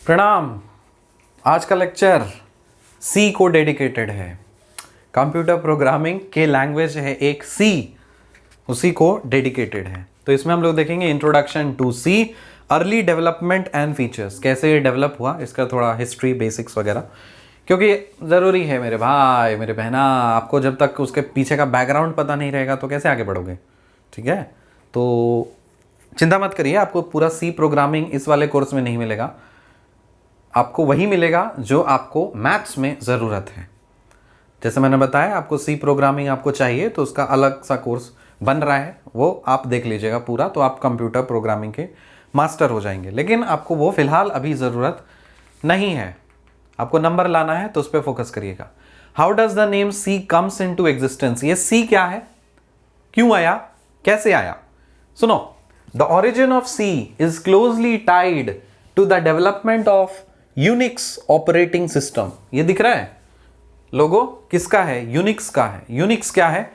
प्रणाम। आज का लेक्चर सी को डेडिकेटेड है। कंप्यूटर प्रोग्रामिंग के लैंग्वेज है एक सी, उसी को डेडिकेटेड है। तो इसमें हम लोग देखेंगे introduction to C, early development and features, कैसे ये डेवलप हुआ, इसका थोड़ा हिस्ट्री, बेसिक्स वगैरह, क्योंकि ज़रूरी है मेरे भाई मेरे बहना। आपको जब तक उसके पीछे का बैकग्राउंड पता नहीं रहेगा तो कैसे आगे बढ़ोगे, ठीक है। तो चिंता मत करिए, आपको पूरा सी प्रोग्रामिंग इस वाले कोर्स में नहीं मिलेगा, आपको वही मिलेगा जो आपको मैथ्स में ज़रूरत है। जैसे मैंने बताया, आपको सी प्रोग्रामिंग आपको चाहिए तो उसका अलग सा कोर्स बन रहा है, वो आप देख लीजिएगा पूरा, तो आप कंप्यूटर प्रोग्रामिंग के मास्टर हो जाएंगे। लेकिन आपको वो फ़िलहाल अभी ज़रूरत नहीं है, आपको नंबर लाना है तो उस पर फोकस करिएगा। How does the name C comes into existence, ये सी क्या है, क्यों आया, कैसे आया। सुनो, the origin of C is closely tied to the development of Unix operating system. ये दिख रहा है लोगो, किसका है, यूनिक्स का है। यूनिक्स क्या है,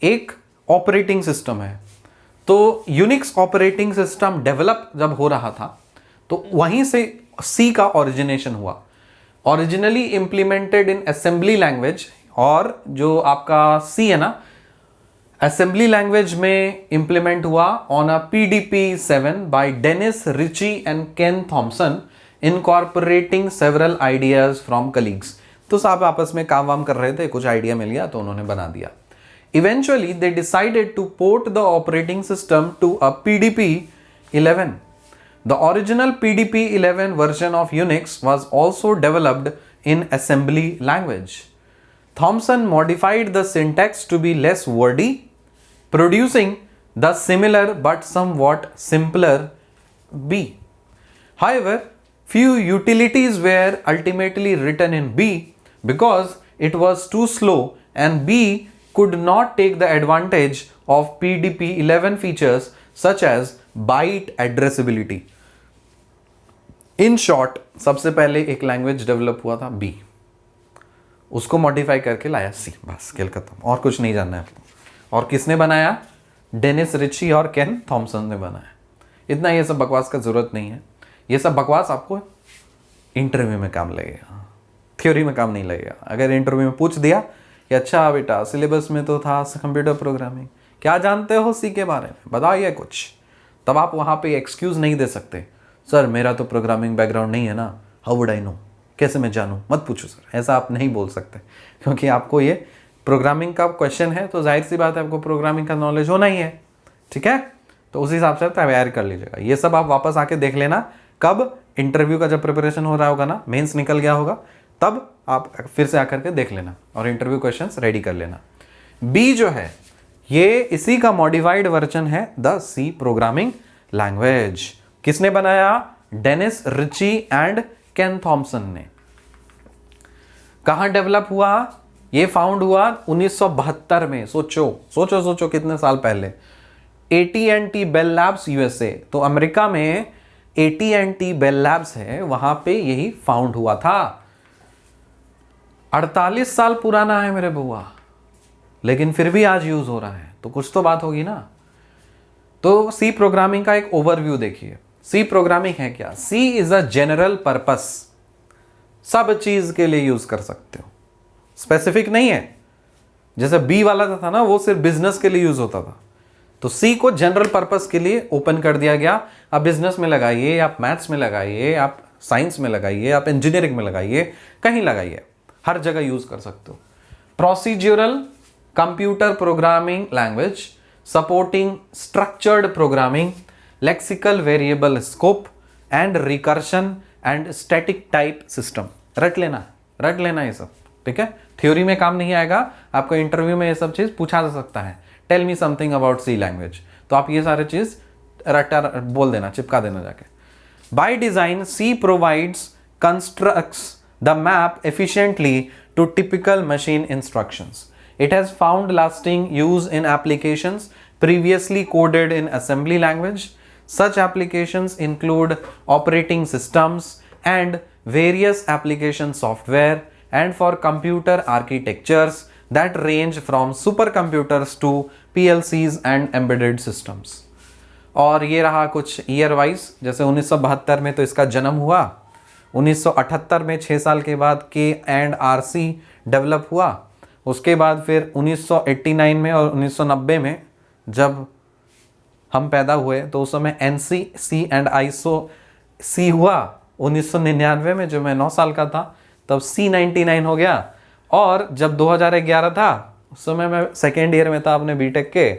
एक ऑपरेटिंग सिस्टम है। तो यूनिक्स ऑपरेटिंग सिस्टम डेवलप जब हो रहा था तो वहीं से सी का ओरिजिनेशन हुआ। Originally implemented in assembly language, और जो आपका सी है ना, असेंबली लैंग्वेज में इंप्लीमेंट हुआ on a PDP 7 by Dennis Ritchie and Ken Thompson, incorporating several ideas from colleagues. तो साहब आपस में काम वाम कर रहे थे, कुछ आइडिया मिल गया तो उन्होंने बना दिया। Eventually they decided to port the operating system to a PDP 11. The original PDP 11 version of Unix was also developed in assembly language. Thomson modified the syntax to be less wordy, producing the similar but somewhat simpler B. However, few utilities were ultimately written in B because it was too slow and B could not take the advantage of PDP 11 features such as byte addressability. In short, सबसे पहले एक language develop हुआ था B, उसको modify करके लाया सी, बस खेल खत्म, और कुछ नहीं जानना है आपको। और किसने बनाया, डेनिस रिची और केन थॉमसन ने बनाया। इतना, ये सब बकवास का जरूरत नहीं है, ये सब बकवास आपको इंटरव्यू में काम लगेगा, थ्योरी में काम नहीं लगेगा। अगर इंटरव्यू में पूछ दिया कि अच्छा बेटा सिलेबस में तो था कंप्यूटर प्रोग्रामिंग, क्या जानते हो सी के बारे में, बताइए कुछ, तब आप वहाँ पे एक्सक्यूज नहीं दे सकते, सर मेरा तो प्रोग्रामिंग बैकग्राउंड नहीं है ना, हाउ वुड आई नो, कैसे मैं जानूँ, मत पूछो सर, ऐसा आप नहीं बोल सकते, क्योंकि आपको ये प्रोग्रामिंग का क्वेश्चन है तो जाहिर सी बात है आपको प्रोग्रामिंग का नॉलेज होना ही है, ठीक है। तो उस हिसाब से तैयार कर लीजिएगा। ये सब आप वापस आके देख लेना, कब इंटरव्यू का जब प्रिपरेशन हो रहा होगा ना, मेंस निकल गया होगा, तब आप फिर से आकर के देख लेना और इंटरव्यू क्वेश्चंस रेडी कर लेना। बी जो है ये इसी का मॉडिफाइड वर्जन है द सी प्रोग्रामिंग लैंग्वेज। किसने बनाया, Dennis Ritchie and Ken Thompson ने। कहां डेवलप हुआ, ये फाउंड हुआ 1972 में। सोचो सोचो सोचो कितने साल पहले। AT&T बेल लैब्स USA, तो अमेरिका में AT&T बेल लैब्स है, वहां पे यही फाउंड हुआ था। 48 साल पुराना है मेरे बुआ, लेकिन फिर भी आज यूज हो रहा है, तो कुछ तो बात होगी ना। तो सी प्रोग्रामिंग का एक ओवरव्यू देखिए। सी प्रोग्रामिंग है क्या, सी इज अ जनरल पर्पस, सब चीज के लिए यूज कर सकते हो, स्पेसिफिक नहीं है। जैसे बी वाला था ना, वो सिर्फ बिजनेस के लिए यूज होता था, तो सी को जनरल पर्पस के लिए ओपन कर दिया गया। आप बिजनेस में लगाइए, आप मैथ्स में लगाइए, आप साइंस में लगाइए, आप इंजीनियरिंग में लगाइए, कहीं लगाइए, हर जगह यूज कर सकते हो। Procedural computer programming language supporting structured programming, lexical variable scope and recursion and static type system. रट लेना ये सब, ठीक है। थ्योरी में काम नहीं आएगा, आपको इंटरव्यू में ये सब चीज पूछा जा सकता है। Tell me something about C language, तो आप ये सारे चीज रटा बोल देना, चिपका देना जाके। By design C provides constructs the map efficiently to typical machine instructions. It has found lasting use in applications previously coded in assembly language. Such applications include operating systems and various application software, and for computer architectures that range from supercomputers to PLCs and embedded systems. और ये रहा कुछ year wise, जैसे 1972 में तो इसका जन्म हुआ, 1978 में 6 साल के बाद K&RC डेवलप हुआ। उसके बाद फिर 1989 में और 1990 में जब हम पैदा हुए तो उस समय NC/C हुआ। 1999 में जब मैं 9 साल का था तब C99 हो गया। और जब 2011 था उस समय मैं सेकेंड ईयर में था अपने बीटेक के,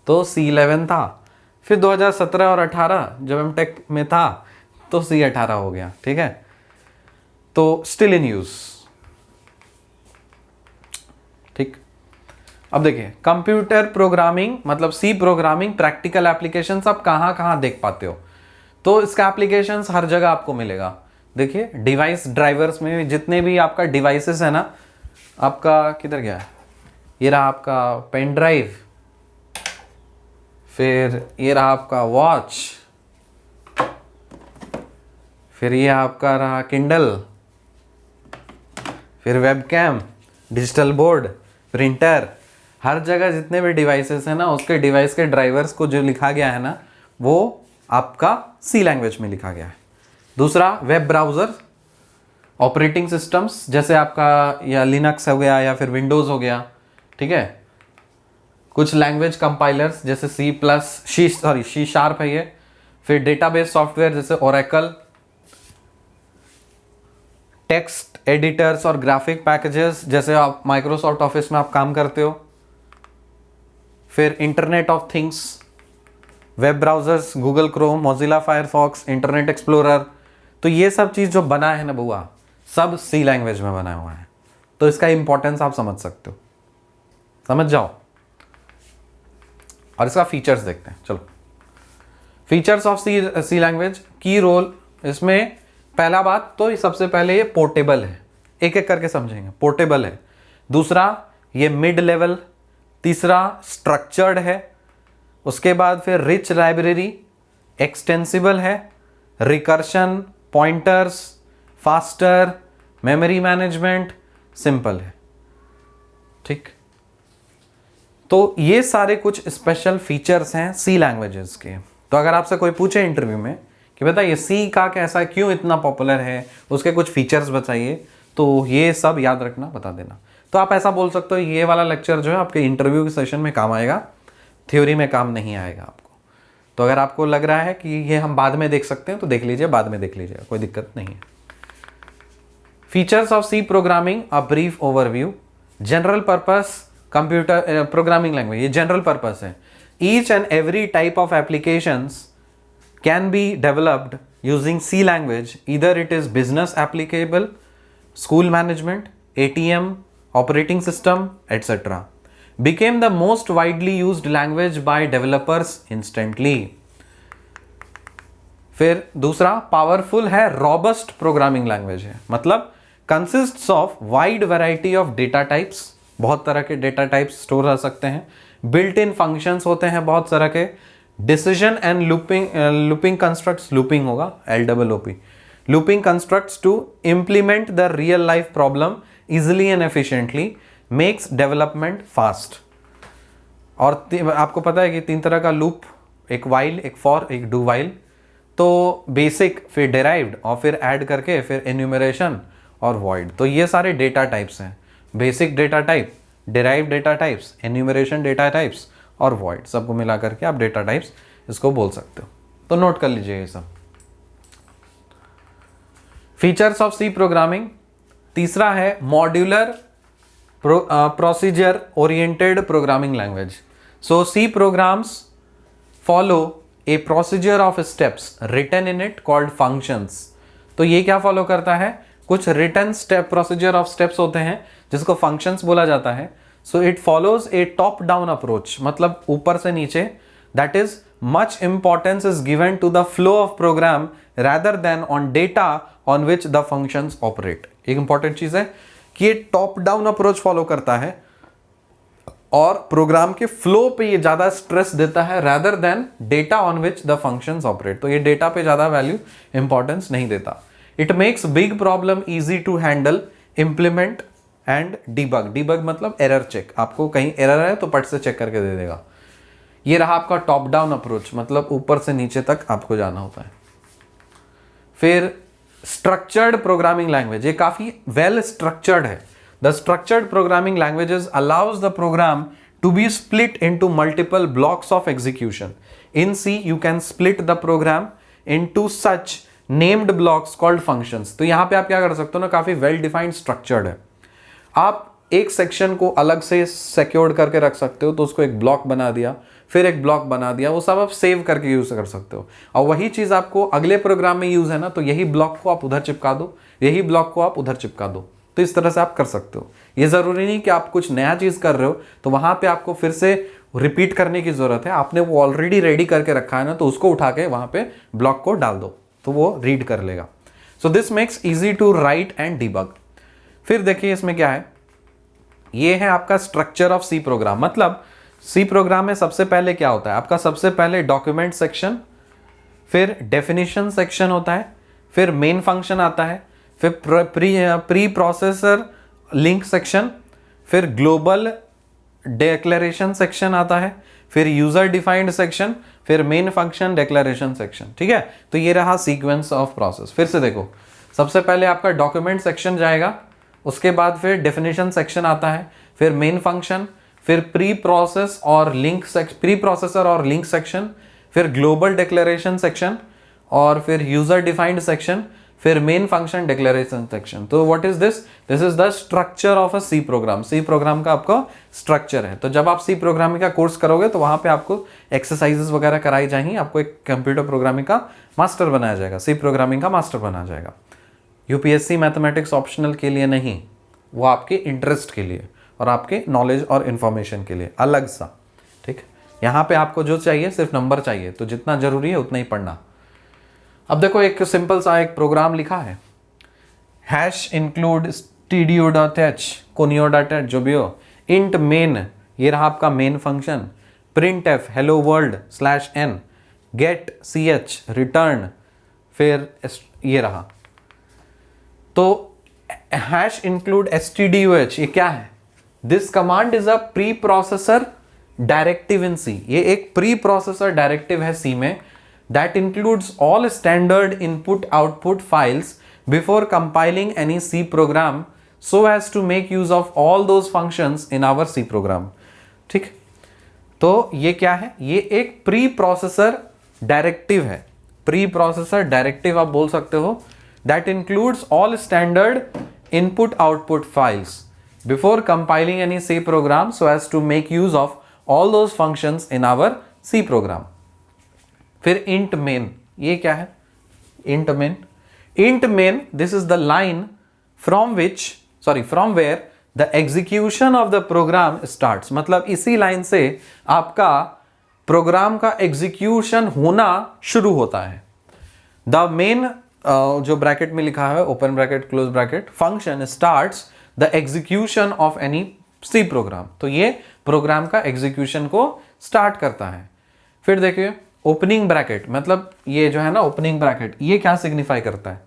तो C11 था। फिर 2017 और 18 जब एमटेक में था तो C18 हो गया। ठीक है, तो स्टिल इन यूज। ठीक, अब देखिए कंप्यूटर प्रोग्रामिंग मतलब सी प्रोग्रामिंग प्रैक्टिकल एप्लीकेशंस आप कहाँ कहाँ देख पाते हो, तो इसका एप्लीकेशंस हर जगह आपको मिलेगा। देखिए डिवाइस ड्राइवर्स में जितने भी आपका डिवाइसेस है ना, आपका किधर गया है, ये रहा आपका पेन ड्राइव, फिर ये रहा आपका वॉच, फिर ये आपका रहा किंडल, फिर वेबकैम, डिजिटल बोर्ड, प्रिंटर, हर जगह जितने भी डिवाइसेस हैं ना उसके डिवाइस के ड्राइवर्स को जो लिखा गया है ना वो आपका सी लैंग्वेज में लिखा गया है। दूसरा वेब ब्राउज़र, ऑपरेटिंग सिस्टम्स जैसे आपका या लिनक्स हो गया या फिर विंडोज़ हो गया। ठीक है, कुछ लैंग्वेज कंपाइलर्स जैसे सी शार्प है ये। फिर डेटाबेस सॉफ्टवेयर जैसे ओरेकल, टेक्स्ट एडिटर्स और ग्राफिक पैकेजेस जैसे आप माइक्रोसॉफ्ट ऑफिस में आप काम करते हो। फिर internet of things, web browsers, Google Chrome, Mozilla Firefox, internet explorer, तो ये सब चीज़ जो बना है ना बुआ, सब सी लैंग्वेज में बना हुआ है। तो इसका इंपॉर्टेंस आप समझ सकते हो, समझ जाओ। और इसका फीचर्स देखते हैं, चलो। फीचर्स ऑफ सी लैंग्वेज, की रोल, इसमें पहला बात तो सबसे पहले ये पोर्टेबल है, एक एक करके समझेंगे। पोर्टेबल है, दूसरा ये मिड लेवल, तीसरा स्ट्रक्चर्ड है, उसके बाद फिर रिच लाइब्रेरी, एक्सटेंसिबल है, recursion, pointers, faster, memory management, simple है। ठीक, तो ये सारे कुछ स्पेशल फीचर्स हैं सी लैंग्वेजेस के। तो अगर आपसे कोई पूछे इंटरव्यू में कि बेटा ये सी का कैसा, क्यों इतना पॉपुलर है, उसके कुछ फीचर्स बताइए, तो ये सब याद रखना, बता देना। तो आप ऐसा बोल सकते हो ये वाला लेक्चर जो है आपके इंटरव्यू के सेशन में काम आएगा, थ्योरी में काम नहीं आएगा आपको। तो अगर आपको लग रहा है कि ये हम बाद में देख सकते हैं तो देख लीजिए, बाद में देख लीजिएगा, कोई दिक्कत नहीं है। Features of C programming, a brief overview. General purpose computer programming language, ये जनरल पर्पस है। Each and every type of applications can be developed using C language, either it is business applicable, school management, ATM, operating system, etc. Became the most widely used language by developers instantly. फिर दूसरा powerful है, robust programming language है, मतलब consists of wide variety of data types, बहुत तरह के data types store कर सकते हैं, बिल्ट इन फंक्शंस होते हैं बहुत तरह के, decision and looping constructs, looping होगा LOOP, looping constructs to implement the real life problem easily and efficiently, makes development fast. और आपको पता है कि 3 तरह का लूप, एक वाइल, एक फॉर, एक डू वाइल। तो बेसिक, फिर डेराइव्ड और फिर ऐड करके फिर एन्यूमरेशन और वॉइड। तो ये सारे डेटा टाइप्स हैं, basic data type, derived data types, enumeration data types और वॉइड, सबको मिला करके आप डेटा टाइप्स इसको बोल सकते हो। तो नोट कर लीजिए ये सब। फीचर्स ऑफ सी प्रोग्रामिंग, तीसरा है modular procedure oriented programming language. So C programs follow a procedure of steps written in it called functions. तो ये क्या फॉलो करता है, कुछ written step, procedure of steps होते हैं जिसको फंक्शंस बोला जाता है। So it follows a top down approach, मतलब ऊपर से नीचे। That is much importance is given to the flow of program rather than on data on which the functions operate। एक इंपॉर्टेंट चीज है कि ये टॉप डाउन अप्रोच फॉलो करता है और प्रोग्राम के फ्लो पे ये ज्यादा स्ट्रेस देता है rather than data on which the functions operate। तो ये डेटा पे ज्यादा वैल्यू इंपॉर्टेंस नहीं देता। It makes big problem easy to handle, implement and debug. Debug मतलब एरर चेक, आपको कहीं एरर है तो पट से चेक करके दे देगा। ये रहा आपका टॉप डाउन अप्रोच, मतलब ऊपर से नीचे तक आपको जाना होता है। फिर स्ट्रक्चर्ड प्रोग्रामिंग लैंग्वेज, ये काफी वेल स्ट्रक्चर्ड है. The structured programming languages allows the program to be split into multiple blocks of execution. In C, you can split the program into such named blocks called functions. तो यहाँ पे आप क्या कर सकते हो ना, काफी वेल डिफाइंड स्ट्रक्चर्ड है. आप एक सेक्शन को अलग से सिक्योर्ड करके रख सकते हो, तो उसको एक ब्लॉक बना दिया, फिर एक ब्लॉक बना दिया, वो सब आप सेव करके यूज कर सकते हो. और वही चीज आपको अगले प्रोग्राम में यूज है ना, तो यही ब्लॉक को आप उधर चिपका दो, यही ब्लॉक को आप उधर चिपका दो. तो इस तरह से आप कर सकते हो. ये जरूरी नहीं कि आप कुछ नया चीज कर रहे हो तो वहां पे आपको फिर से रिपीट करने की जरूरत है. आपने वो ऑलरेडी रेडी करके रखा है ना, तो उसको उठा के वहां पे ब्लॉक को डाल दो तो वो रीड कर लेगा. So this makes easy to write and debug. फिर देखिए इसमें क्या है, ये है आपका स्ट्रक्चर ऑफ सी प्रोग्राम. मतलब सी प्रोग्राम में सबसे पहले क्या होता है आपका, सबसे पहले डॉक्यूमेंट सेक्शन, फिर डेफिनेशन सेक्शन होता है, फिर मेन फंक्शन आता है, फिर प्री प्रोसेसर लिंक सेक्शन, फिर ग्लोबल डिक्लेरेशन सेक्शन आता है, फिर यूजर डिफाइंड सेक्शन, फिर मेन फंक्शन डिक्लेरेशन सेक्शन. ठीक है, तो ये रहा सीक्वेंस ऑफ प्रोसेस. फिर से देखो, सबसे पहले आपका डॉक्यूमेंट सेक्शन जाएगा, उसके बाद फिर डेफिनेशन सेक्शन आता है, फिर मेन फंक्शन, फिर प्री प्रोसेसर और लिंक सेक्शन, फिर ग्लोबल डिक्लेरेशन सेक्शन, और फिर यूजर डिफाइंड सेक्शन, फिर मेन फंक्शन डिक्लेरेशन सेक्शन. तो what is this is the structure of a C program. C program का आपका स्ट्रक्चर है. तो जब आप सी प्रोग्रामिंग का कोर्स करोगे तो वहां पे आपको एक्सरसाइजेस वगैरह कराई जाएंगी, आपको एक कंप्यूटर प्रोग्रामिंग का मास्टर बनाया जाएगा, सी प्रोग्रामिंग का मास्टर बनाया जाएगा. यूपीएससी मैथमेटिक्स ऑप्शनल के लिए नहीं, वो आपके इंटरेस्ट के लिए और आपके नॉलेज और इंफॉर्मेशन के लिए अलग सा. ठीक, यहाँ पे आपको जो चाहिए सिर्फ नंबर चाहिए, तो जितना जरूरी है उतना ही पढ़ना. अब देखो एक सिंपल सा एक प्रोग्राम लिखा है, हैश इंक्लूड stdio.h conio.h जो भी हो, इंट मेन, ये रहा आपका main function, printf hello world /n, get ch return, फिर ये रहा. तो हैश इंक्लूड stdoh ये क्या है, this command is a preprocessor directive in C. ये एक प्री प्रोसेसर डायरेक्टिव है सी में, that includes all standard input-output files before compiling any C program so as to make use of all those functions in our C program. ठीक, तो ये क्या है, ये एक प्री प्रोसेसर डायरेक्टिव है. प्री प्रोसेसर डायरेक्टिव आप बोल सकते हो, that includes all standard input-output files before compiling any C program so as to make use of all those functions in our C program. फिर इंट मेन, ये क्या है, int main this is the line from where the execution of the program starts. मतलब इसी line से आपका programme का execution होना शुरू होता है. द मेन जो ब्रैकेट में लिखा है open bracket close bracket function starts the execution of any C program. तो ये प्रोग्राम का एग्जीक्यूशन को स्टार्ट करता है. फिर देखिए ओपनिंग ब्रैकेट, मतलब ये जो है ना ओपनिंग ब्रैकेट, ये क्या सिग्निफाई करता है,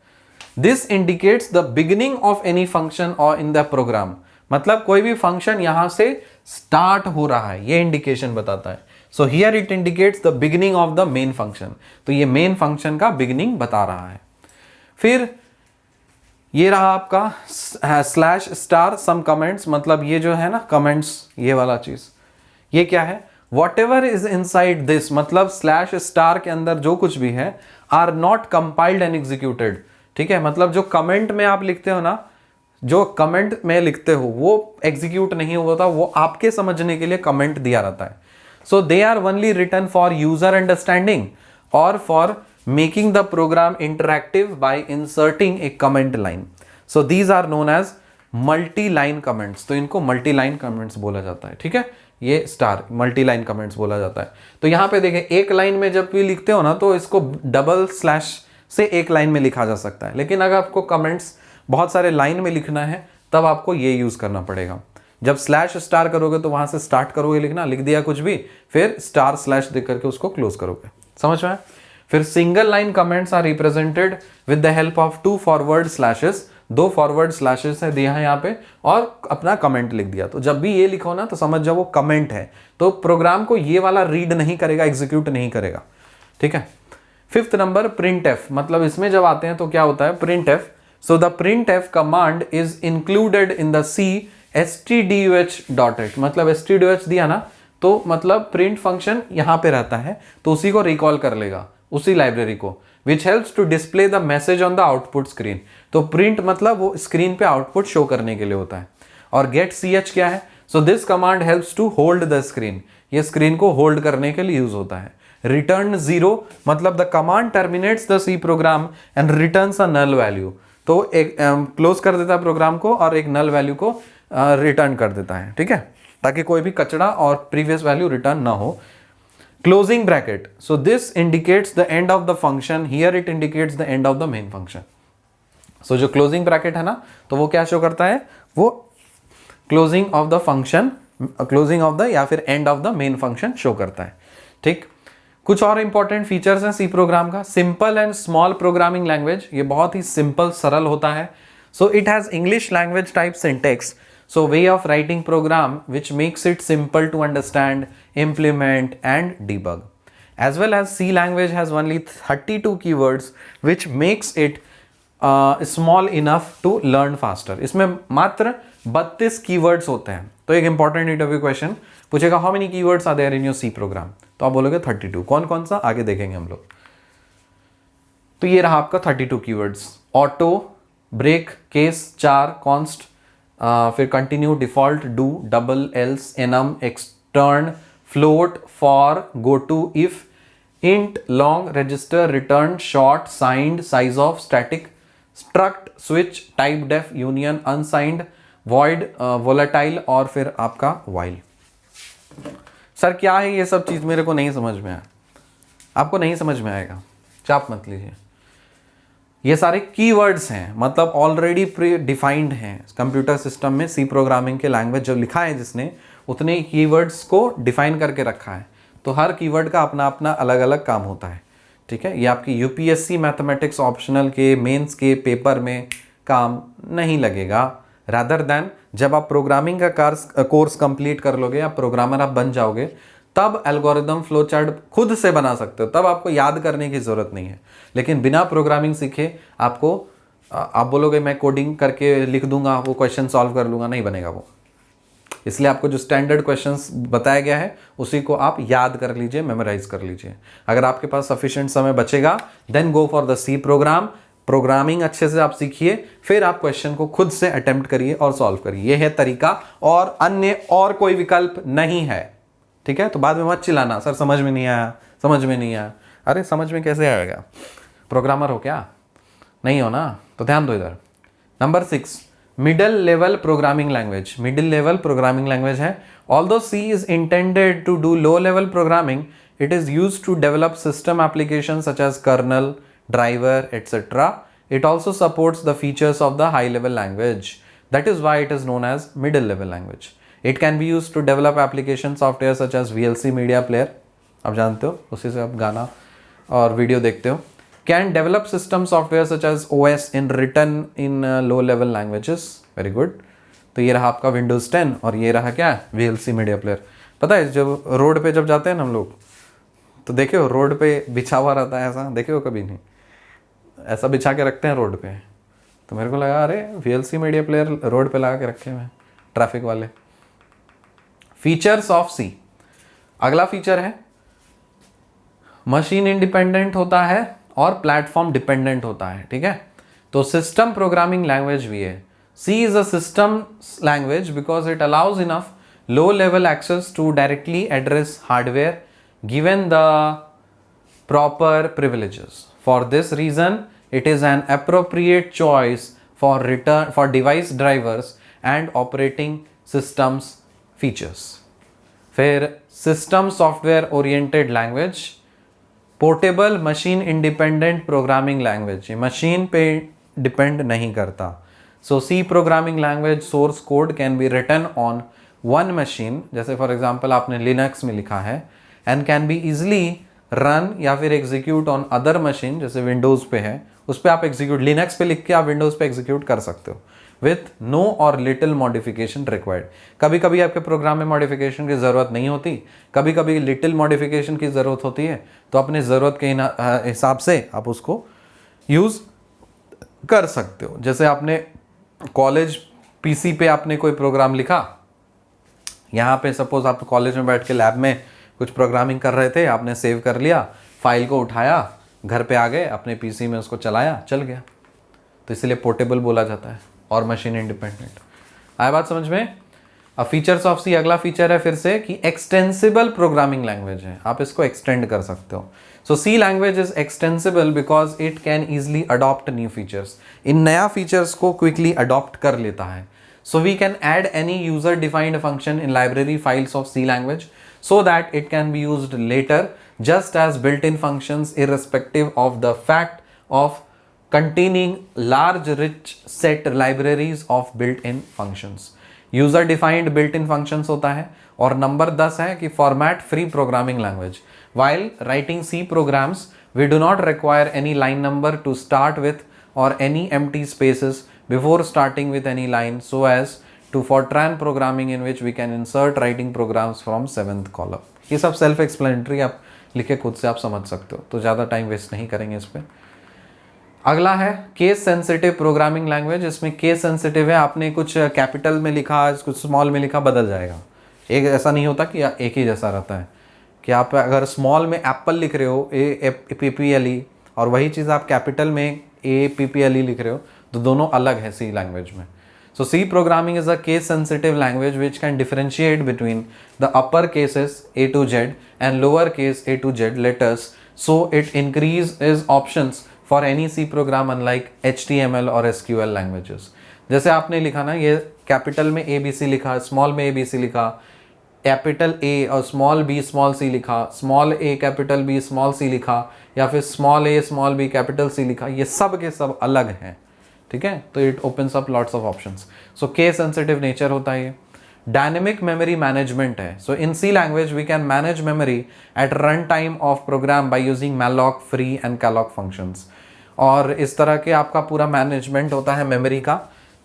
this indicates the beginning of any function और इन द प्रोग्राम. मतलब कोई भी फंक्शन यहां से स्टार्ट हो रहा है, ये इंडिकेशन बताता है. So here it indicates the beginning of the main function. तो ये मेन फंक्शन का बिगिनिंग बता रहा है. फिर ये रहा आपका /* सम कमेंट्स. मतलब ये जो है ना कमेंट्स, ये वाला चीज, ये क्या है, Whatever is inside this, मतलब /* के अंदर जो कुछ भी है, are not compiled and executed. ठीक है, मतलब जो कमेंट में आप लिखते हो ना, जो कमेंट में लिखते हो वो एग्जीक्यूट नहीं होता, वो आपके समझने के लिए कमेंट दिया रहता है. So they are only written for user understanding or for making the program interactive by inserting a comment line. So these are known as multi-line comments. तो इनको multi-line comments बोला जाता है. ठीक है, ये स्टार मल्टी लाइन कमेंट्स बोला जाता है. तो यहां पे देखें, एक लाइन में जब भी लिखते हो ना तो इसको डबल स्लैश से एक लाइन में लिखा जा सकता है. लेकिन अगर आपको कमेंट्स बहुत सारे लाइन में लिखना है तब आपको ये यूज करना पड़ेगा. जब /* करोगे तो वहां से स्टार्ट करोगे लिखना, लिख दिया कुछ भी, फिर */ देख करके उसको क्लोज करोगे. समझ में? फिर single line comments are represented with the help of 2 forward slashes. 2 forward slashes है दिया है यहाँ पे, और अपना कमेंट लिख दिया. तो जब भी ये लिखो ना तो समझ जाओ वो कमेंट है. तो प्रोग्राम को ये वाला रीड नहीं करेगा, एग्जीक्यूट नहीं करेगा. ठीक है, फिफ्थ नंबर प्रिंट एफ, मतलब इसमें जब आते हैं तो क्या होता है printf. So the printf command is included in the C stduh.h, मतलब stduh दिया ना तो मतलब प्रिंट फंक्शन यहां पे रहता है तो उसी को रिकॉल कर लेगा, उसी लाइब्रेरी को, which helps to display the message on the output screen. तो प्रिंट मतलब वो स्क्रीन पे आउटपुट शो करने के लिए होता है. और गेट ch क्या है? So this command helps to hold the screen, ये स्क्रीन को होल्ड करने के लिए यूज होता है. रिटर्न 0 मतलब the command terminates the C program and returns a null value. तो एक क्लोज कर देता है प्रोग्राम को और एक नल वैल्यू को रिटर्न कर देता है. ठीक है, ताकि कोई भी कचड़ा और प्रीवियस वैल्यू रिटर्न ना हो. Closing bracket, so this indicates the end of the function, here it indicates the end of the main function. So जो क्लोजिंग ब्रैकेट है ना तो वो क्या शो करता है, वो closing of the function, closing of the या फिर end of the main function show करता है. ठीक, कुछ और इंपॉर्टेंट फीचर्स हैं सी प्रोग्राम का. Simple and small programming language, ये बहुत ही सिंपल सरल होता है. So it has English language type syntax, so way of writing program which makes it simple to understand, implement and debug. As well as C language has only 32 keywords which makes it small enough to learn faster. इसमें मात्र 32 keywords होते हैं. तो एक important interview question पूछेगा how many keywords are there in your C program, तो आप बोलोगे 32. कौन कौन सा आगे देखेंगे हम लोग. तो ये रहा आपका 32 keywords. Auto, break, case 4, const, फिर continue, default, do, double, else, enum, extern, float, for, goto, if, int, long, register, return, short, signed, sizeof, static, struct, switch, typedef, union, unsigned, void, volatile और फिर आपका while. Sir क्या है ये सब चीज, मेरे को नहीं समझ में आया. आपको नहीं समझ में आएगा, चाप मत लीजिए. ये सारे कीवर्ड्स हैं, मतलब ऑलरेडी प्री डिफाइंड हैं कंप्यूटर सिस्टम में. सी प्रोग्रामिंग के लैंग्वेज जो लिखा है जिसने, उतने कीवर्ड्स को डिफाइन करके रखा है. तो हर कीवर्ड का अपना अपना अलग अलग काम होता है. ठीक है, ये आपकी यूपीएससी मैथमेटिक्स ऑप्शनल के मेंस के पेपर में काम नहीं लगेगा. रादर देन जब आप प्रोग्रामिंग का कोर्स कंप्लीट कर लोगे, आप प्रोग्रामर आप बन जाओगे, तब एल्गोरिदम फ्लो चार्ट खुद से बना सकते हो, तब आपको याद करने की जरूरत नहीं है. लेकिन बिना प्रोग्रामिंग सीखे आपको, आप बोलोगे मैं कोडिंग करके लिख दूंगा, वो क्वेश्चन सॉल्व कर लूंगा, नहीं बनेगा वो. इसलिए आपको जो स्टैंडर्ड क्वेश्चंस बताया गया है उसी को आप याद कर लीजिए, मेमोराइज कर लीजिए. अगर आपके पास सफिशिएंट समय बचेगा, then go for the C program. Programming अच्छे से आप सीखिए, फिर आप क्वेश्चन को खुद से अटेम्प्ट करिए और सॉल्व करिए. ये है तरीका, और अन्य और कोई विकल्प नहीं है. ठीक है, तो बाद में मत चिल्लाना सर समझ में नहीं आया, समझ में नहीं आया. अरे समझ में कैसे आएगा, प्रोग्रामर हो क्या, नहीं हो ना, तो ध्यान दो इधर. Number 6, middle level programming language. Middle level programming language है. Although C is intended to do low level programming, it is used to develop system application such as kernel, driver etcetera. It also supports the features of the high level language. That is why it is known as middle level language. It can be used to develop application software such as VLC media player, आप जानते हो, उसी से आप गाना और video देखते हो. Can develop system software such as OS in written in low level languages. Very good. तो ये रहा आपका Windows 10 और ये रहा क्या, VLC media player. पता है जब रोड पे जब जाते हैं ना हम लोग, तो देखे हो रोड पे बिछा हुआ रहता है, ऐसा देखे हो कभी नहीं, ऐसा बिछा के रखते हैं रोड पे. तो मेरे को लगा अरे VLC media player रोड पे लगा के रखे हुए हैं ट्रैफिक वाले. फीचर्स ऑफ सी, अगला फीचर है मशीन इंडिपेंडेंट होता है और प्लेटफॉर्म डिपेंडेंट होता है. ठीक है, तो सिस्टम प्रोग्रामिंग लैंग्वेज भी है. C is a system language because it allows enough low level access to directly address hardware given the proper privileges. For this reason it is an appropriate choice for device drivers and operating systems features. फिर system software oriented language, portable machine independent programming language, ये machine पे depend नहीं करता. So C programming language source code can be written on one machine, जैसे for example आपने Linux में लिखा है, and can be easily run या फिर एग्जीक्यूट ऑन अदर मशीन, जैसे विंडोज पे है उस पर आप एग्जीक्यूट, लिनक्स पे लिख के आप विंडोज पे एग्जीक्यूट कर सकते हो. विथ नो और लिटिल मॉडिफिकेशन रिक्वायर्ड। कभी कभी आपके प्रोग्राम में मॉडिफिकेशन की ज़रूरत नहीं होती, कभी कभी लिटिल मॉडिफिकेशन की ज़रूरत होती है, तो अपनी ज़रूरत के हिसाब से आप उसको यूज़ कर सकते हो। जैसे आपने कॉलेज पीसी पे आपने कोई प्रोग्राम लिखा, यहाँ पे सपोज आप कॉलेज में बैठ के लैब में कुछ प्रोग्रामिंग कर रहे थे, आपने सेव कर लिया, फाइल को उठाया, घर पे आ गए, अपने पीसी में उसको चलाया, चल गया। तो इसलिए पोर्टेबल बोला जाता है और मशीन इंडिपेंडेंट। आया बात समझ में? अब फीचर्स ऑफ सी, अगला फीचर है फिर से कि एक्सटेंसिबल प्रोग्रामिंग लैंग्वेज है, आप इसको एक्सटेंड कर सकते हो। So C language is extensible because it can easily adopt new features, इन नया फीचर्स को क्विकली अडॉप्ट कर लेता है। So we can add any user defined function in library files of C language so that it can be used later just as built-in functions irrespective of the fact of containing large rich set libraries of built-in functions. User defined built-in functions होता है। और number 10 है कि format free programming language. While writing C programs, we do not require any line number to start with or any empty spaces before starting with any line so as to Fortran programming in which we can insert writing programs from 7th column. ये सब self explanatory, आप लिखे खुद से आप समझ सकते हो, तो ज़्यादा टाइम वेस्ट नहीं करेंगे इस पर। अगला है केस सेंसिटिव प्रोग्रामिंग लैंग्वेज। इसमें केस सेंसिटिव है, आपने कुछ कैपिटल में लिखा, कुछ स्मॉल में लिखा, बदल जाएगा। एक ऐसा नहीं होता कि एक ही जैसा रहता है, कि आप अगर स्मॉल में एप्पल लिख रहे हो APPLE और वही चीज़ आप कैपिटल में APPLE लिख रहे हो, तो दोनों अलग है सी लैंग्वेज में। So C programming is a case sensitive language which can differentiate between the upper cases A to Z and lower case A to Z letters, so it increases options for any C program unlike HTML और SQL languages. जैसे आपने लिखा ना, ये capital में ABC लिखा, small में ABC लिखा, कैपिटल A और स्मॉल B स्मॉल C लिखा, small A capital B small C लिखा, या फिर small A small B capital C लिखा, ये सब के सब अलग हैं, ठीक है। तो it opens up lots of options. So case sensitive nature होता है ये। डायनेमिक मेमोरी मैनेजमेंट है। So in C language we can manage memory at run time of program by using malloc, free and calloc functions. और इस तरह के आपका पूरा मैनेजमेंट होता है मेमोरी का।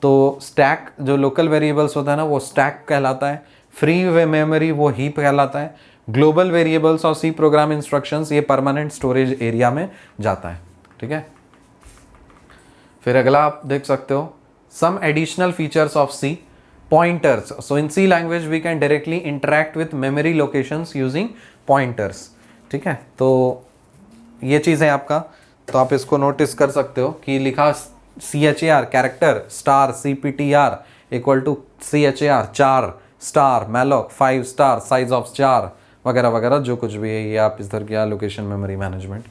तो स्टैक जो लोकल वेरिएबल्स होता है ना, वो स्टैक कहलाता है, फ्री मेमोरी वो हीप कहलाता है, ग्लोबल वेरिएबल्स और सी प्रोग्राम इंस्ट्रक्शंस ये परमानेंट स्टोरेज एरिया में जाता है, ठीक है। फिर अगला आप देख सकते हो some additional features of C, pointers. So in C language we can directly interact with memory locations using pointers, ठीक है। तो ये चीज़ है आपका, तो आप इसको नोटिस कर सकते हो कि लिखा CHAR character star CPTR equal to CHAR 4 star malloc 5 star size of 4 वगैरह वगैरह, जो कुछ भी है ये आप इधर किया लोकेशन मेमोरी मैनेजमेंट।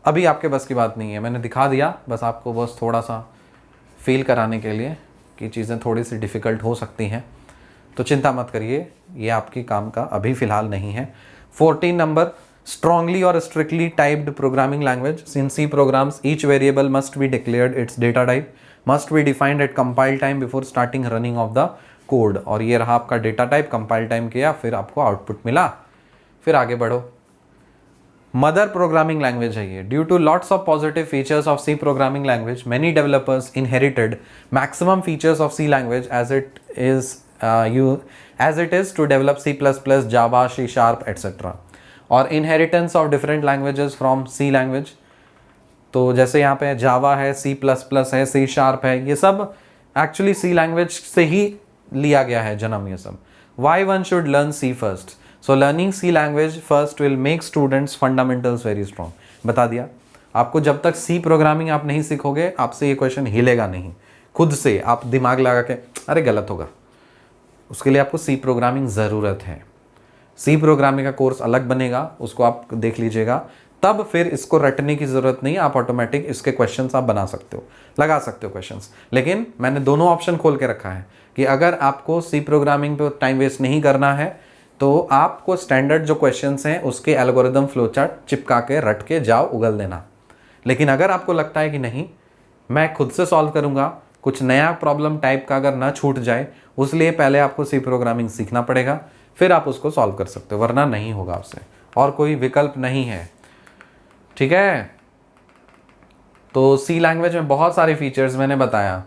अभी आपके बस की बात नहीं है, मैंने दिखा दिया बस आपको, बस थोड़ा सा फील कराने के लिए कि चीज़ें थोड़ी सी डिफ़िकल्ट हो सकती हैं, तो चिंता मत करिए, ये आपकी काम का अभी फ़िलहाल नहीं है। 14 number, strongly or strictly typed programming language. In C programs, each variable must be declared its data type, must be defined at compile time before starting running of the code. और ये रहा आपका डेटा टाइप, कंपाइल टाइम किया, फिर आपको output मिला, फिर आगे बढ़ो। मदर प्रोग्रामिंग लैंग्वेज है ये। Due to lots of positive features of C programming language, many developers inherited maximum features of C language as it is to develop C++, Java, C Sharp, etc. और inheritance of different languages from C language, तो जैसे यहाँ पे जावा है, C++ है, C sharp है, ये सब एक्चुअली सी लैंग्वेज से ही लिया गया है जन्म ये सब। Why one should learn C first? So learning C language first will make students fundamentals very strong. बता दिया आपको, जब तक सी प्रोग्रामिंग आप नहीं सीखोगे आपसे ये क्वेश्चन हिलेगा नहीं, खुद से आप दिमाग लगा के अरे गलत होगा, उसके लिए आपको सी प्रोग्रामिंग ज़रूरत है। सी प्रोग्रामिंग का कोर्स अलग बनेगा, उसको आप देख लीजिएगा, तब फिर इसको रटने की ज़रूरत नहीं, आप ऑटोमेटिक इसके क्वेश्चंस आप बना सकते हो, लगा सकते हो क्वेश्चंस। लेकिन मैंने दोनों ऑप्शन खोल के रखा है कि अगर आपको सी प्रोग्रामिंग पे टाइम वेस्ट नहीं करना है तो आपको स्टैंडर्ड जो क्वेश्चंस हैं उसके एल्गोरिदम फ्लो चार्ट चिपका के रट के जाओ, उगल देना। लेकिन अगर आपको लगता है कि नहीं मैं खुद से सॉल्व करूँगा, कुछ नया प्रॉब्लम टाइप का अगर ना छूट जाए, उसलिए पहले आपको सी प्रोग्रामिंग सीखना पड़ेगा, फिर आप उसको सॉल्व कर सकते हो, वरना नहीं होगा आपसे, और कोई विकल्प नहीं है, ठीक है। तो सी लैंग्वेज में बहुत सारे फीचर्स मैंने बताया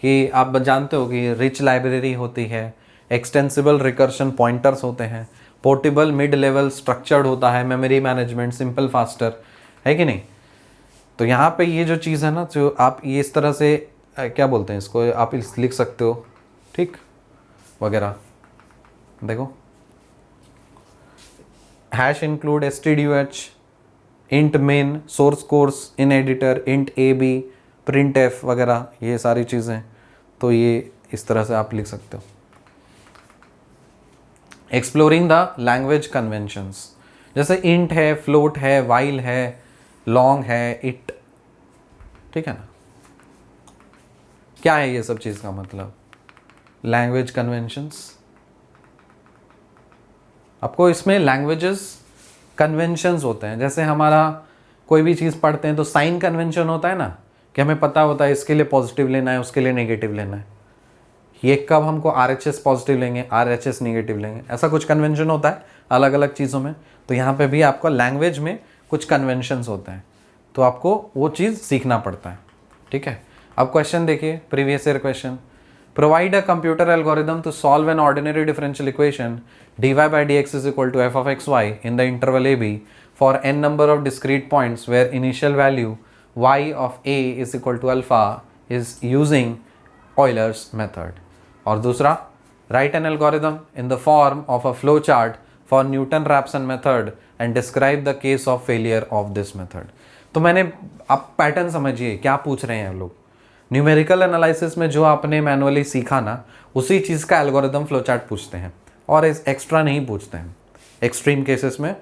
कि आप जानते हो कि रिच लाइब्रेरी होती है, एक्सटेंसिबल रिकर्शन पॉइंटर्स होते हैं, पोर्टेबल मिड लेवल स्ट्रक्चर्ड होता है, मेमोरी मैनेजमेंट सिंपल फास्टर, है कि नहीं। तो यहाँ पे ये जो चीज़ है ना, जो आप ये इस तरह से क्या बोलते हैं इसको, आप लिख सकते हो, ठीक वगैरह। देखो hash include stduh, int main, source course in editor, int ab, print F वगैरह, ये सारी चीज़ें। तो ये इस तरह से आप लिख सकते हो। एक्सप्लोरिंग द लैंग्वेज कन्वेंशंस, जैसे इंट है, फ्लोट है, वाइल है, लॉन्ग है, इट, ठीक है ना। क्या है ये सब चीज़ का मतलब, लैंग्वेज कन्वेंशंस। आपको इसमें लैंग्वेजेस कन्वेंशंस होते हैं, जैसे हमारा कोई भी चीज़ पढ़ते हैं तो साइन कन्वेंशन होता है ना, कि हमें पता होता है इसके लिए पॉजिटिव लेना है, उसके लिए नेगेटिव लेना है। ये कब हमको RHS पॉजिटिव लेंगे, RHS नेगेटिव लेंगे, ऐसा कुछ कन्वेंशन होता है अलग अलग चीज़ों में। तो यहाँ पे भी आपको लैंग्वेज में कुछ कन्वेंशंस होते हैं, तो आपको वो चीज़ सीखना पड़ता है, ठीक है। अब क्वेश्चन देखिए, previous year question, provide a computer algorithm to solve an ordinary differential equation dy by dx is equal to f of xy in the interval ab for n number of discrete points where initial value y of a is equal to alpha is using Euler's method. और दूसरा, write an algorithm in the form of a flow chart for Newton-Raphson method and describe the case of failure of this method. तो मैंने, आप pattern समझिए क्या पूछ रहे हैं लोग। न्यूमेरिकल एनालिसिस में जो आपने मैनुअली सीखा ना, उसी चीज़ का एल्गोरिदम फ्लो चार्ट पूछते हैं, और इस एक्स्ट्रा नहीं पूछते हैं। एक्सट्रीम केसेस में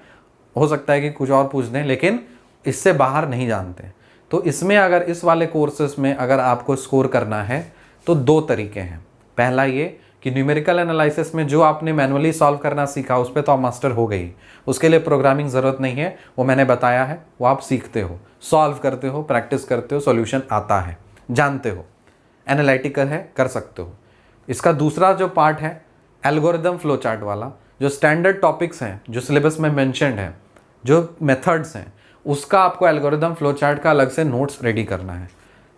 हो सकता है कि कुछ और पूछ दें, लेकिन इससे बाहर नहीं जानते। तो इसमें अगर इस वाले कोर्सेस में अगर आपको स्कोर करना है तो दो तरीके हैं। पहला ये कि न्यूमेरिकल एनालिसिस में जो आपने मैनुअली सॉल्व करना सीखा उस पर तो आप मास्टर हो गई, उसके लिए प्रोग्रामिंग ज़रूरत नहीं है, वो मैंने बताया है, वो आप सीखते हो, सॉल्व करते हो, प्रैक्टिस करते हो, सॉल्यूशन आता है, जानते हो, एनालिटिकल है, कर सकते हो। इसका दूसरा जो पार्ट है एल्गोरिदम फ्लो चार्ट वाला, जो स्टैंडर्ड टॉपिक्स हैं, जो सिलेबस में मेंशन्ड है, जो मेथड्स हैं, उसका आपको एल्गोरिदम फ्लो चार्ट का अलग से नोट्स रेडी करना है।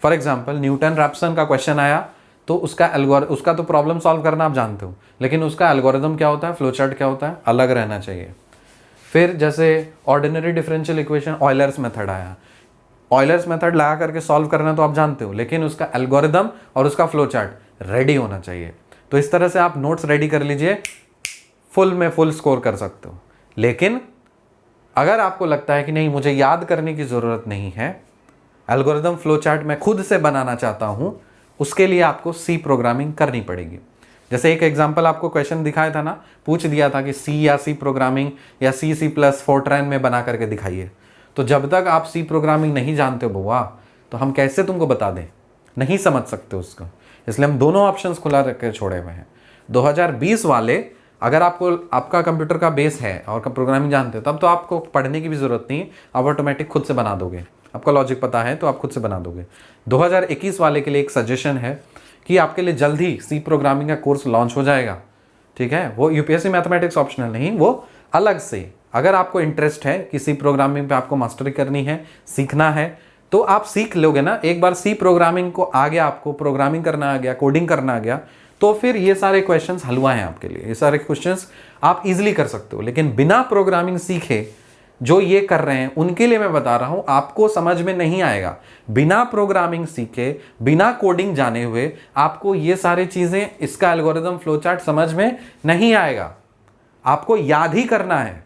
फॉर एग्जांपल न्यूटन रैप्सन का क्वेश्चन आया तो उसका तो प्रॉब्लम सॉल्व करना आप जानते हो, लेकिन उसका एल्गोरिदम क्या होता है, फ्लो चार्ट क्या होता है, अलग रहना चाहिए। फिर जैसे ordinary differential equation Euler's method आया, ऑयलर्स मेथड लगा करके सॉल्व करना तो आप जानते हो, लेकिन उसका एल्गोरिदम और उसका फ्लो चार्ट रेडी होना चाहिए। तो इस तरह से आप नोट्स रेडी कर लीजिए, फुल में फुल स्कोर कर सकते हो। लेकिन अगर आपको लगता है कि नहीं मुझे याद करने की ज़रूरत नहीं है, एल्गोरिदम फ्लो चार्ट मैं खुद से बनाना चाहता हूँ, उसके लिए आपको सी प्रोग्रामिंग करनी पड़ेगी। जैसे एक एग्जांपल आपको क्वेश्चन दिखाया था ना, पूछ दिया था कि सी या सी प्रोग्रामिंग या सी प्लस फोर्ट्रैन में बना करके दिखाइए। तो जब तक आप सी प्रोग्रामिंग नहीं जानते हो बुआ, तो हम कैसे तुमको बता दें, नहीं समझ सकते उसको। इसलिए हम दोनों ऑप्शंस खुला रख के छोड़े हुए हैं। 2020 वाले, अगर आपको आपका कंप्यूटर का बेस है और प्रोग्रामिंग जानते हो, तब तो आपको पढ़ने की भी ज़रूरत नहीं, आप ऑटोमेटिक खुद से बना दोगे, आपका लॉजिक पता है तो आप खुद से बना दोगे। 2021 वाले के लिए एक सजेशन है कि आपके लिए जल्द ही सी प्रोग्रामिंग का कोर्स लॉन्च हो जाएगा, ठीक है। वो यूपीएससी मैथमेटिक्स ऑप्शनल नहीं, वो अलग से। अगर आपको इंटरेस्ट है कि सी प्रोग्रामिंग पे आपको मास्टरी करनी है, सीखना है, तो आप सीख लोगे ना। एक बार सी प्रोग्रामिंग को आ गया, आपको प्रोग्रामिंग करना आ गया, कोडिंग करना आ गया, तो फिर ये सारे क्वेश्चंस हलवा हैं आपके लिए, ये सारे क्वेश्चंस आप इजीली कर सकते हो। लेकिन बिना प्रोग्रामिंग सीखे जो ये कर रहे हैं, उनके लिए मैं बता रहा हूं, आपको समझ में नहीं आएगा। बिना प्रोग्रामिंग सीखे, बिना कोडिंग जाने हुए आपको ये सारी चीजें, इसका एल्गोरिदम फ्लो चार्ट समझ में नहीं आएगा। आपको याद ही करना है।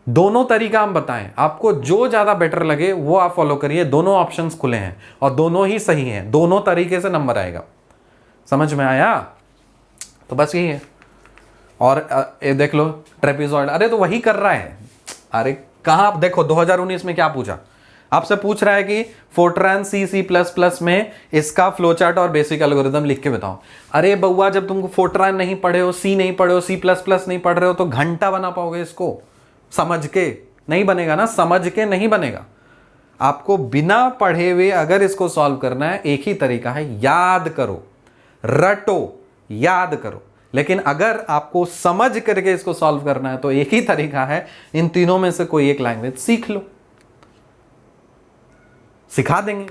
दोनों तरीका हम बताएं, आपको जो ज्यादा बेटर लगे वो आप फॉलो करिए। दोनों ऑप्शंस खुले हैं और दोनों ही सही हैं, दोनों तरीके से नंबर आएगा। समझ में आया? तो बस यही है। और ये देख लो ट्रेपेजॉइड, अरे तो वही कर रहा है। अरे कहाँ, आप देखो 2019 में क्या पूछा, आपसे पूछ रहा है कि फोर्ट्रैन सी प्लस प्लस में इसका फ्लो चार्ट और बेसिक एल्गोरिदम लिख के बताओ। अरे बउआ, जब तुमको फोर्ट्रैन नहीं पढ़े हो, सी नहीं पढ़े हो, सी प्लस प्लस नहीं पढ़ रहे हो, तो घंटा बना पाओगे इसको? समझ के नहीं बनेगा ना, समझ के नहीं बनेगा। आपको बिना पढ़े हुए अगर इसको सॉल्व करना है, एक ही तरीका है, याद करो, रटो, याद करो। लेकिन अगर आपको समझ करके इसको सॉल्व करना है, तो एक ही तरीका है, इन तीनों में से कोई एक लैंग्वेज सीख लो, सिखा देंगे,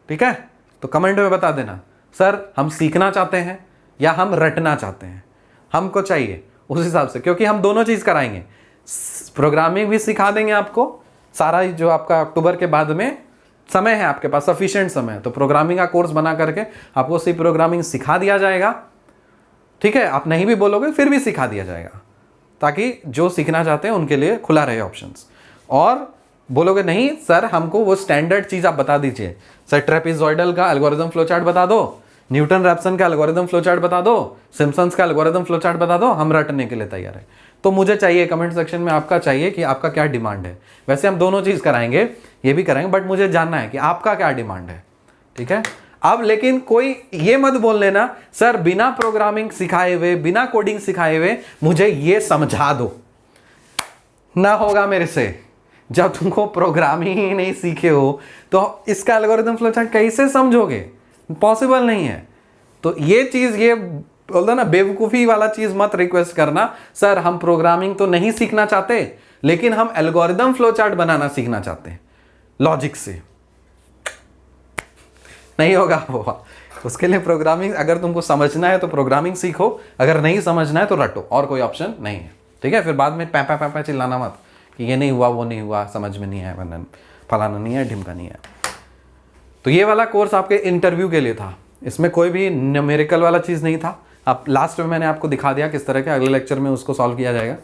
ठीक है। तो कमेंट में बता देना सर हम सीखना चाहते हैं या हम रटना चाहते हैं, हमको चाहिए उस हिसाब से, क्योंकि हम दोनों चीज़ कराएंगे। प्रोग्रामिंग भी सिखा देंगे आपको सारा, जो आपका अक्टूबर के बाद में समय है आपके पास, सफिशिएंट समय है, तो प्रोग्रामिंग का कोर्स बना करके आपको सी प्रोग्रामिंग सिखा दिया जाएगा। ठीक है, आप नहीं भी बोलोगे फिर भी सिखा दिया जाएगा, ताकि जो सीखना चाहते हैं उनके लिए खुला रहे ऑप्शंस। और बोलोगे नहीं सर हमको वो स्टैंडर्ड चीज़ आप बता दीजिए, सर ट्रेपेजॉइडल का एल्गोरिथम फ्लो चार्ट बता दो, न्यूटन रैप्सन का एल्गोरिथम फ्लो चार्ट बता दो, सिम्पसन्स का एल्गोरिथम फ्लो चार्ट बता दो, हम रटने के लिए तैयार है। तो मुझे चाहिए कमेंट सेक्शन में आपका चाहिए कि आपका क्या डिमांड है। वैसे हम दोनों चीज़ कराएंगे, ये भी कराएंगे, बट मुझे जानना है कि आपका क्या डिमांड है। ठीक है, अब लेकिन कोई ये मत बोल लेना सर बिना प्रोग्रामिंग सिखाए हुए, बिना कोडिंग सिखाए हुए मुझे ये समझा दो, ना होगा मेरे से। जब तुमको प्रोग्रामिंग ही नहीं सीखे हो तो इसका एल्गोरिथम फ्लो चार्ट कैसे समझोगे, पॉसिबल नहीं है। तो ये चीज़, ये बोलते ना बेवकूफ़ी वाला चीज़ मत रिक्वेस्ट करना, सर हम प्रोग्रामिंग तो नहीं सीखना चाहते लेकिन हम एल्गोरिथम फ्लो चार्ट बनाना सीखना चाहते हैं लॉजिक से। नहीं होगा वो, उसके लिए प्रोग्रामिंग अगर तुमको समझना है तो प्रोग्रामिंग सीखो, अगर नहीं समझना है तो रटो, और कोई ऑप्शन नहीं है। ठीक है, फिर बाद में पैपा पैपा चिल्लाना मत कि ये नहीं हुआ वो नहीं हुआ, समझ में नहीं आया, फलाना नहीं है ढिमका नहीं है। तो ये वाला कोर्स आपके इंटरव्यू के लिए था, इसमें कोई भी न्यूमेरिकल वाला चीज़ नहीं था। अब लास्ट में मैंने आपको दिखा दिया किस तरह के, अगले लेक्चर में उसको सॉल्व किया जाएगा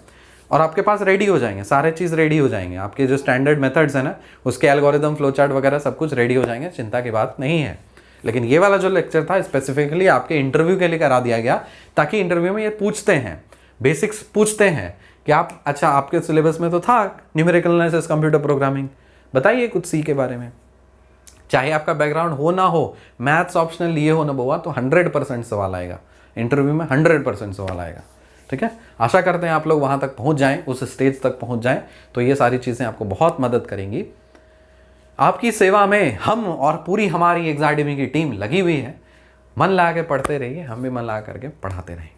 और आपके पास रेडी हो जाएंगे, सारे चीज़ रेडी हो जाएंगे, आपके जो स्टैंडर्ड मेथड्स हैं ना उसके एल्गोरिथम फ्लो चार्ट वगैरह सब कुछ रेडी हो जाएंगे, चिंता की बात नहीं है। लेकिन ये वाला जो लेक्चर था स्पेसिफिकली आपके इंटरव्यू के लिए करा दिया गया, ताकि इंटरव्यू में ये पूछते हैं, बेसिक्स पूछते हैं कि आप, अच्छा आपके सिलेबस में तो था न्यूमेरिकल एनालिसिस, कंप्यूटर प्रोग्रामिंग, बताइए कुछ सी के बारे में। चाहे आपका बैकग्राउंड हो ना हो, मैथ्स ऑप्शनल लिए हो ना बुआ, तो 100% सवाल आएगा इंटरव्यू में, 100% सवाल आएगा। ठीक है, आशा करते हैं आप लोग वहाँ तक पहुँच जाएं, उस स्टेज तक पहुँच जाएं, तो ये सारी चीज़ें आपको बहुत मदद करेंगी। आपकी सेवा में हम और पूरी हमारी एग्जाडेमी की टीम लगी हुई है। मन लगा के पढ़ते रहिए, हम भी मन लगा करके पढ़ाते रहेंगे।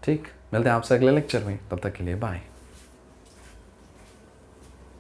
ठीक, मिलते हैं आपसे अगले लेक्चर में, तब तक के लिए बाय।